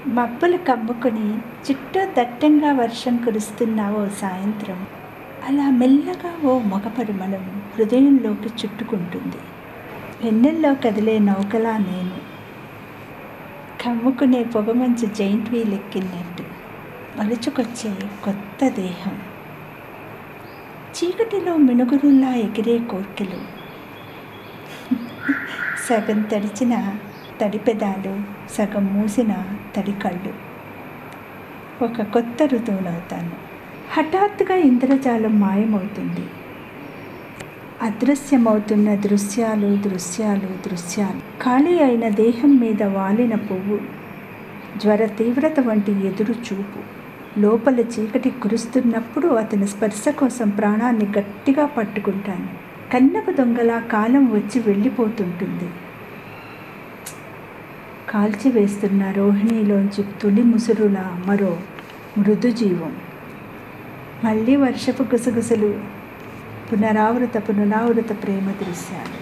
మబ్బులు కమ్ముకుని చుట్టూ దట్టంగా వర్షం కురుస్తున్న ఓ సాయంత్రం అలా మెల్లగా ఓ మగ పరిమళం హృదయంలోకి చుట్టుకుంటుంది. వెన్నెల్లో కదిలే నౌకలా నేను, కమ్ముకునే పొగమంచు జైంట్ వీల్ ఎక్కినట్టు మలుచుకొచ్చే కొత్త దేహం, చీకటిలో మినుగురుల్లా ఎగిరే కోర్కెలు, సగం తడిచిన తడి పెదాలు, సగం మూసిన తడి కళ్ళు. ఒక కొత్త ఋతువునవుతాను. హఠాత్తుగా ఇంద్రజాలం మాయమవుతుంది. అదృశ్యమవుతున్న దృశ్యాలు దృశ్యాలు దృశ్యాలు. ఖాళీ అయిన దేహం మీద వాలిన పువ్వు, జ్వర తీవ్రత వంటి ఎదురు చూపు. లోపల చీకటి కురుస్తున్నప్పుడు అతని స్పర్శ కోసం ప్రాణాన్ని గట్టిగా పట్టుకుంటాను. కన్నపు దొంగలా కాలం వచ్చి వెళ్ళిపోతుంటుంది. కాల్చివేస్తున్న రోహిణిలోంచి తొలి ముసురులా మరో మృదు జీవం. మళ్ళీ వర్షపు గుసగుసలు, పునరావృత ప్రేమ దృశ్యాలు.